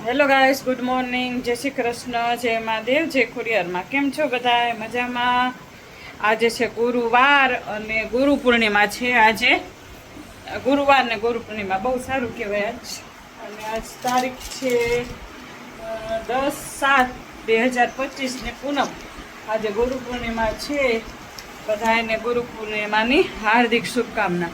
Hello guys, good morning, જય શ્રી કૃષ્ણ, જય મહાદેવ, જય ખોડિયારમાં. કેમ છો બધા? મજામાં. આજે છે ગુરુવાર અને ગુરુ પૂર્ણિમા છે. આજે ગુરુવાર ને ગુરુ પૂર્ણિમા બહુ સારું કહેવાય આજ. અને આજ તારીખ છે 10/7/2025 ને પૂનમ. આજે ગુરુ પૂર્ણિમા છે. બધાને ગુરુ પૂર્ણિમાની હાર્દિક શુભકામના.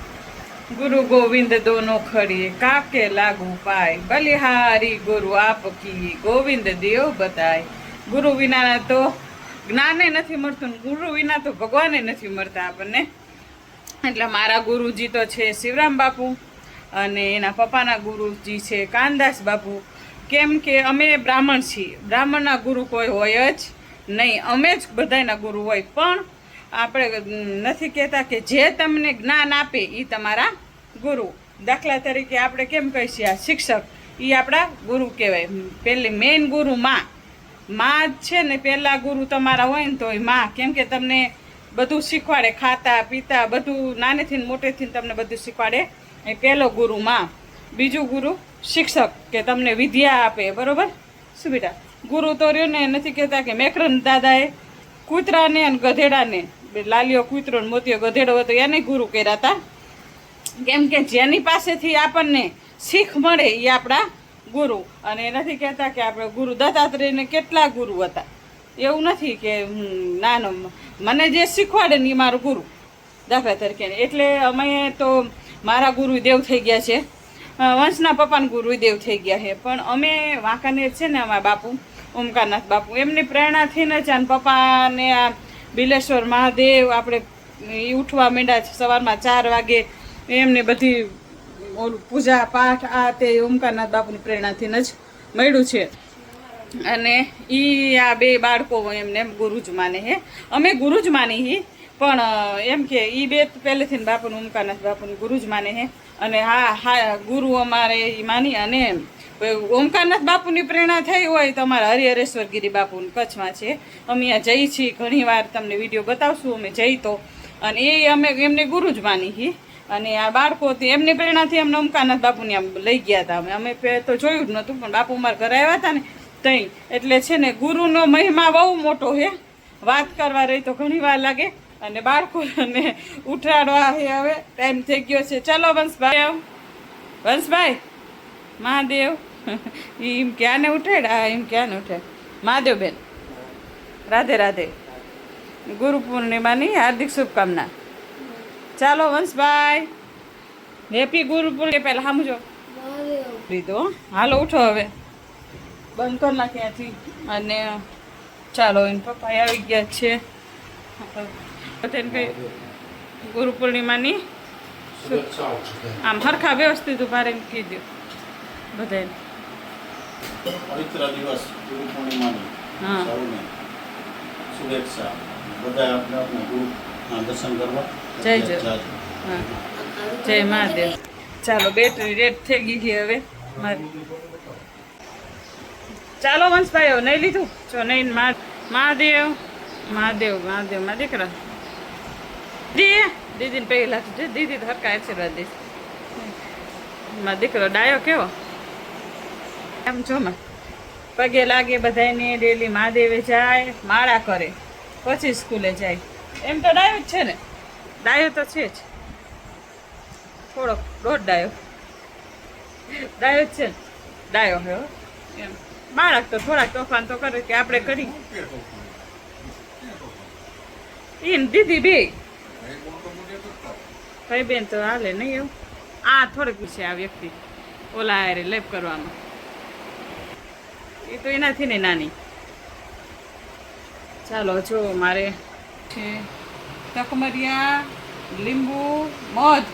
ગુરુ ગોવિંદ દોનો ખડી કાકે લાગુ પાય, બલિહારી ગુરુ આપકી ગોવિંદ દેવ બતાય. ગુરુ વિના તો જ્ઞાને નથી મળતું, ગુરુ વિના તો ભગવાને નથી મળતા આપણને. એટલે મારા ગુરુજી તો છે શિવરામ બાપુ અને એના પપ્પાના ગુરુજી છે કાનદાસ બાપુ. કેમ કે અમે બ્રાહ્મણ છીએ, બ્રાહ્મણના ગુરુ કોઈ હોય જ નહીં, અમે જ બધાના ગુરુ હોય. પણ આપણે નથી કહેતા કે જે તમને જ્ઞાન આપે એ તમારા ગુરુ. દાખલા તરીકે આપણે કેમ કહીએ આ શિક્ષક, એ આપણા ગુરુ કહેવાય. પહેલી મેઇન ગુરુ માં જ છે ને. પહેલાં ગુરુ તમારા હોય ને તો એ માં, કેમ કે તમને બધું શીખવાડે, ખાતા પીતા બધું, નાનેથી મોટેથી તમને બધું શીખવાડે. એ પહેલો ગુરુ માં. બીજું ગુરુ શિક્ષક, કે તમને વિદ્યા આપે. બરાબર શું બેટા? ગુરુ તો રહ્યો ને, નથી કહેતા કે મેકરન દાદાએ કૂતરાને અને ગધેડાને, લાલીઓ કૂતરો ને મોતીયો ગધેડો હતો, એને ગુરુ કર્યા હતા. કેમ કે જેની પાસેથી આપણને શીખ મળે એ આપણા ગુરુ. અને નથી કહેતા કે આપણે ગુરુ દત્તાત્રેયને કેટલા ગુરુ હતા, એવું નથી કે નાનો મને જે શીખવાડે ને એ મારું ગુરુ, દાખલા તરીકે. એટલે અમે તો મારા ગુરુદેવ થઈ ગયા છે, વંશના પપ્પાના ગુરુદેવ થઈ ગયા છે. પણ અમે વાંકાનેર છે ને, અમારા બાપુ ઓમકારનાથ બાપુ, એમની પ્રેરણાથી ને જ આ પપ્પાને આ બિલેશ્વર મહાદેવ આપણે એ ઉઠવા માંડ્યા છે સવારમાં 4 વાગે. એમને બધી ઓલું પૂજા પાઠ આ તે ઓમકારનાથ બાપુની પ્રેરણાથી જ મળ્યું છે. અને એ આ બે બાળકો એમને ગુરુ જ માને છે, અમે ગુરુ જ માની હી. પણ એમ કે એ બે પહેલેથી બાપુને ઓમકારનાથ બાપુને ગુરુ જ માને છે. અને હા ગુરુ અમારે એ માની. અને ઓમકારનાથ બાપુની પ્રેરણા થઈ હોય તો અમારા હરિહરેશ્વર ગિરી બાપુ કચ્છમાં છે, અમે ત્યાં જઈ છીએ ઘણી વાર, તમને વિડીયો બતાવશું અમે જઈ તો. અને એ અમે એમને ગુરુ જ માની હી. અને આ બાળકો એમની પ્રેરણાથી અમને ઓમકારનાથ બાપુને આમ લઈ ગયા હતા. અમે તો જોયું જ નહોતું, પણ બાપુ અમારા ઘરે આવ્યા હતા ને તઈ. એટલે છે ને ગુરુનો મહિમા બહુ મોટો છે. વાત કરવા રહી તો ઘણી વાર લાગે. અને બાળકોને ઉઠાડવા છે. હવે ટાઈમ થઈ ગયો છે. ચાલો વંશભાઈ, વંશભાઈ મહાદેવ એમ ક્યાં ને ઉઠાડ, એમ ક્યાં ને ઉઠાડ. મહાદેવ બેન, રાધે રાધે. ગુરુ પૂર્ણિમાની હાર્દિક શુભકામના. ચાલો વંશભાઈ, હેપી ગુરુ પૂર્ણિમા. પહેલાં સમજો લીધો. હાલો ઉઠો, હવે બંધ કરી નાખી ત્યાંથી. અને ચાલો, એને પપ્પા આવી ગયા છે. કઈ ગુરુ પૂર્ણિમાની આમ હરખા વ્યવસ્થિત ઉભા રહીને કહી દો બધાને. પવિત્ર દિવસ ગુરુ પૂર્ણિમાની સૌને શુભેચ્છા. બધા આપણા ગુરુના દર્શન કરવા જય જય. હા, જય મહાદેવ. ચાલો, બેટરી રેડ થઈ ગઈ છે હવે મારી. ચાલો વંશભાઈઓ, નહીં લીધું જો નહીં. મહાદેવ મહાદેવ મહાદેવ માં દીકરા દીદીને પહેલા દીદી હરકા આશીર્વાદ દઈશ. મારો દીકરો ડાયો કેવો એમ જો માં પગે લાગે બધાને. ડેલી મહાદેવે જાય, માળા કરે, પછી સ્કૂલે જાય. એમ તો ડાયો જ છે ને, ડાયો તો છે જ, થોડોક દોઢ ડાયો ડાયો જ છે ને, ડાયો હે એમ. બાળક તો થોડાક તોફાન તો કરે કે આપણે કરી. ઈન દીદી બે ભાઈ બેન તો હાલે નહીં એવું. આ થોડીક છે આ વ્યક્તિ ઓલા હારે લેપ કરવામાં, એ તો એનાથી ને નાની. ચાલો જો મારે છે તકમરિયા, લીંબુ, મધ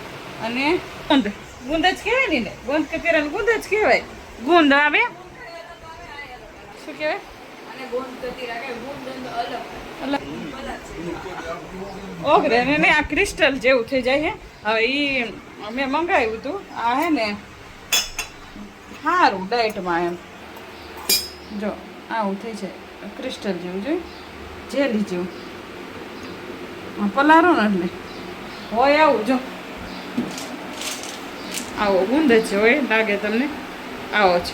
અને ગુંદ. ગુંદ જ કહેવાય ને, ગુંદ કે પેલા ગુંદ જ કહેવાય. ગુંદ આવે શું કહેવાય? ઓકે ને આ ક્રિસ્ટલ જેવું થઈ જાય છે. હવે એ અમે મંગાવ્યું હતું. આ હે ને સારું ડાયટમાં એમ જો આવું થઈ જાય, ક્રિસ્ટલ જેવું જોઈ, જેલી જેવું. પલારો ને એટલે હોય આવું જો, આવો ગુંદ જ છે હોય લાગે તમને, આવો છે.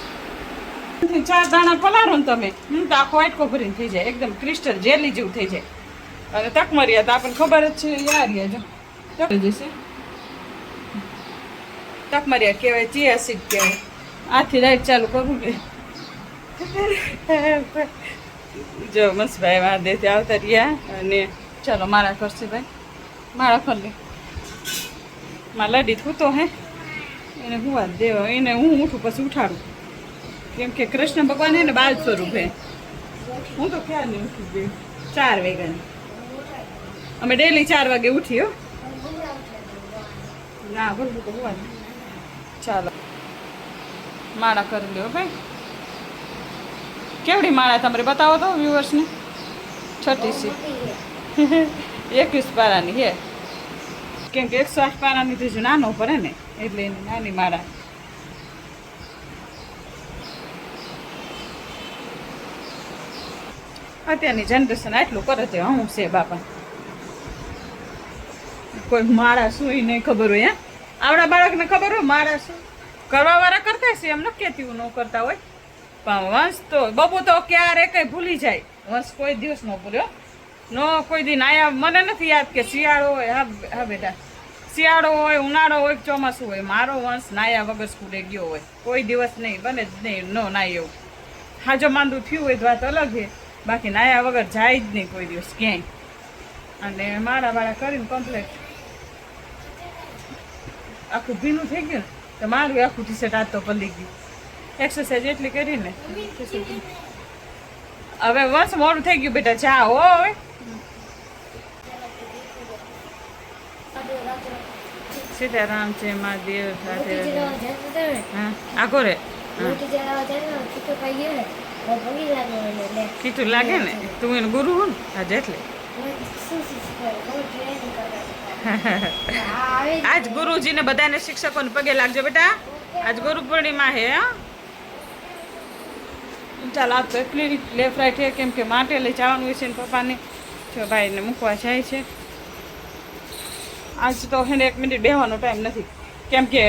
4 દાણા પલાળો ને તમે તો આખો વાટકો ભરીને થઈ જાય, એકદમ ક્રિસ્ટલ જેલી જેવું થઈ જાય. અને તકમરિયા તો આપણને ખબર જ છે યાર, જો જશે તકમરિયા કહેવાય, ચિયા સીડ કહેવાય. આથી લાઈટ ચાલુ કરવું કે જો મસ્તભાઈ વાંધેથી આવતા રહ્યા. અને ચાલો મારા કરશે ભાઈ, મારા કર લે. મારા લડી થૂતો હે એને હું વાત દેવા, એને હું ઉઠું પછી ઉઠાડું, કેમ કે કૃષ્ણ ભગવાન હે ને બાલ સ્વરૂપ હે. હું તો ખ્યાલ નહીં ઉઠી ગઈ 4 વાગ્યાની. અમે ડેલી 4 વાગે ઉઠી હો. ના બોલવું તો હોવા. ચાલો માળા કરી લ્યો ભાઈ. કેવડી માળા તમારે બતાવો તો વ્યુઅર્સને. 36 21 પારાની હે, કેમ કે 108 પારાની તો જો નાનો પડે ને એટલે એની નાની માળા. અત્યારની જનરેશન આટલું કરે છે હું છે બાપા. કોઈ માળા શું એ નહીં ખબર હોય. આવડા બાળકને ખબર હોય માળા શું કરવા વાળા કરતા છે, એમ ન કહેતી હું ન કરતા હોય. પણ વંશ તો બબુ તો ક્યારે કઈ ભૂલી જાય. વંશ કોઈ દિવસ ન ભૂલ્યો, નો કોઈ દિન આયા. મને નથી યાદ કે શિયાળો હોય, હા બેટા, શિયાળો હોય, ઉનાળો હોય, ચોમાસું હોય, મારો વંશ નાયા વગર સ્કૂલે ગયો હોય કોઈ દિવસ નહીં, બને જ નહીં. નો નાય એવું. હા જો માંદું થયું હોય તો વાત અલગ છે, બાકી નાયા વગર જાય જ નહીં કોઈ દિવસ ક્યાંય. અને માળા વાળા કરીને કમ્પ્લેટ આખું ભીનું થઈ ગયું ને તો મારું આખું ટી શર્ટ આજ તો પલી ગયું. એક્સરસાઇઝ એટલી કરીને હવે બસ મોડું થઈ ગયું બેટા, ચા હો હવે. સીતારામ છે મહાદેવ સાથે. હા આખો રે કીધું લાગે ને તું એને ગુરુ હું ને આજે એટલે આજ ગુરુજીને બધાને શિક્ષકોને પગે લાગજો બેટા, આજ ગુરુ પૂર્ણિમા હે. ચાલ આ તો એટલી લેફ્ટ રાઈટ છે, કેમ કે માટે લઈ જવાનું હોય છે ને પપ્પાને જો ભાઈને મૂકવા જાય છે. આજ તો એને 1 મિનિટ બેહવાનો ટાઈમ નથી, કેમ કે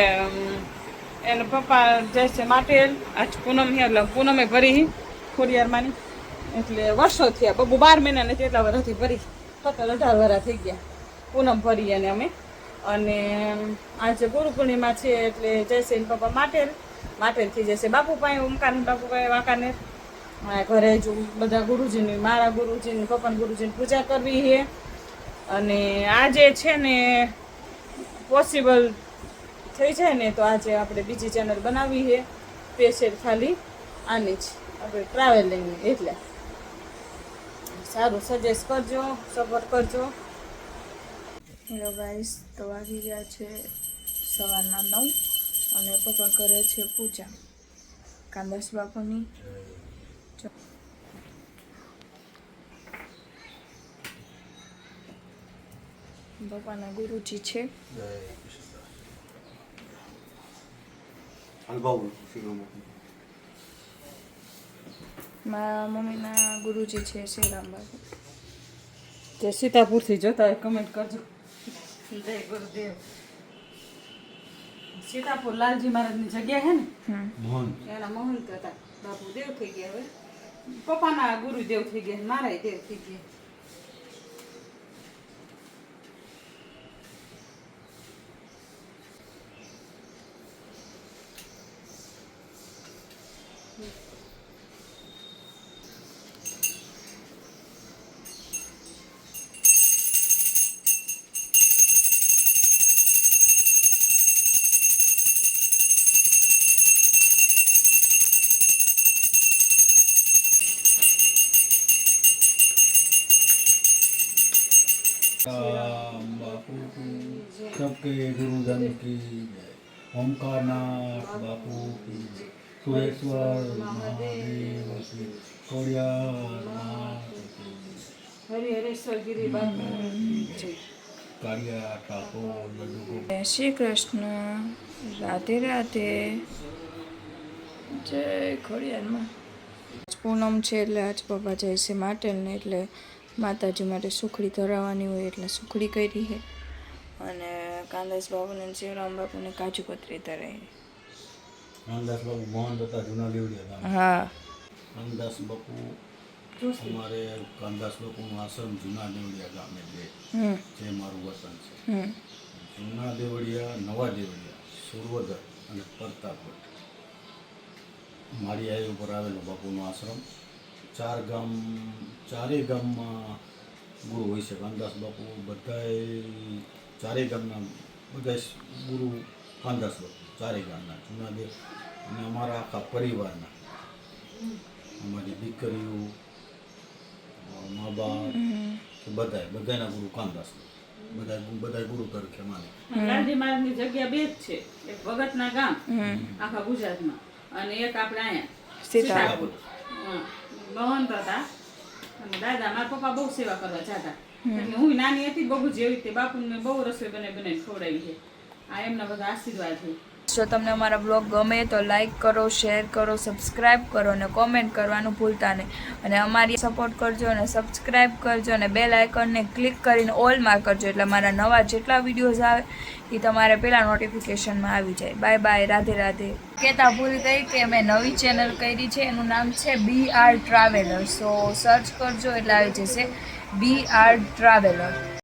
એને પપ્પા જાય છે માટે. આજ પૂનમ હે એટલે પૂનમે ભરી ખોડિયારમાંની, એટલે વર્ષો થયા. બબુ 12 મહિના ને કેટલા વર્ષથી ભરી, 17-18 વર્ષ થઈ ગયા પૂનમ ભરી અને અમે. અને આજે ગુરુ પૂર્ણિમા છે એટલે જશે એને પપ્પા માટેલ થઈ જશે બાપુ પાસે, ઓમકાન બાપુ પાસે વાંકાનેર. ઘરે જો બધા ગુરુજીની, મારા ગુરુજીની, પપ્પાના ગુરુજીની પૂજા કરવી છે. અને આજે છે ને પોસિબલ થઈ જાય ને તો આજે આપણે બીજી ચેનલ બનાવી છે સ્પેશિયલ ખાલી આની જ, આપણે ટ્રાવેલિંગની. એટલે સારું સજેસ્ટ કરજો, સપોર્ટ કરજો. હેલો ગાઈસ, તો વાગી ગયા છે 9:15 અને પપ્પા કરે છે પૂજા કાંદાસ બાપુની. પપ્પાના ગુરુજી છે. મારા મમ્મીના ગુરુજી છે શ્રીરામ બાપુ. જે સીતાપુરથી જોતા હોય કમેન્ટ કરજો. જય ગુરુદેવ. સીતાપુર લાલજી મહારાજની જગ્યા છે ને, એના મહંત હતા. બાપુ દેવ થઈ ગયા, હવે પપ્પાના ગુરુદેવ થઈ ગયા, મારા દેવ થઈ ગયા. बापू की सबके गुरुजन की जय। ओमकारनाथ बापू की, सुरेश्वर महादेव की, कोड़ियानाथ की, હરિહરેશ્વર ગિરી બાપુ. कारिया ठाकुर लड्डू જય શ્રી કૃષ્ણ, રાધે રાધે, જય ખોડિયારમાં. પૂનમ છે એટલે આજ પપ્પા જાય છે માટેલને, એટલે માતાજી માટે સુખડી ધરાવવાની હોય એટલે સુખડી કરી છે. અને કાંદાસ બાપુને શ્રીરામ બાપુને કાજુ કતરી ધરાવી. રામદાસ બાપુ મહંત હતા જૂના દેવડિયા ગામ. હા. રામદાસ બાપુ અમારે કાનદાસ બાપુનું આશ્રમ જૂના દેવડિયા ગામે જે મારું વતન છે. જૂના દેવડિયા, નવા દેવડિયા, સુરવદર અને પ્રતાપગઢ મારી આઈ ઉપર આવેલો બાપુનો આશ્રમ. ચારેય ગામમાં ગુરુ હોય છે. કાનદાસ બાપુ બધાય ચારેય ગામના બધા ગુરુ કાનદાસ બાપુ ચારેય ગામના જૂના દેવ અને અમારા આખા પરિવારના અમારી દીકરીઓ મા બાપ બધાના ગુરુ કાનદાસ બધા ગુરુ તરીકે માને. ગાંધી મહારાજની જગ્યા બે જ છે, એક ભગતના ગામ આખા ગુજરાતમાં અને એક આપણે અહીંયા સીતાપુર. મહંત હતા અને દાદા મારા પપ્પા બહુ સેવા કરવા જતા એટલે હું નાની હતી બહુ જેવી રીતે બાપુને બહુ રસોઈ બનાવી ખવડાવી છે. આ એમના બધા આશીર્વાદ છે. જો તમને અમારા બ્લોગ ગમે તો લાઈક કરો, શેર કરો, સબસ્ક્રાઈબ કરો અને કોમેન્ટ કરવાનું ભૂલતા નહીં. અને અમારી સપોર્ટ કરજો અને સબસ્ક્રાઈબ કરજો અને બેલ આઇકનને ક્લિક કરીને ઓલમાં કરજો એટલે મારા નવા જેટલા વિડીયોઝ આવે એ તમારે પહેલાં નોટિફિકેશનમાં આવી જાય. Bye bye, Radhe Radhe. કહેતા ભૂલી ગઈ કે મેં નવી ચેનલ કરી છે, એનું નામ છે BR ટ્રાવેલર. સો સર્ચ કરજો એટલે આવી જશે BR ટ્રાવેલર.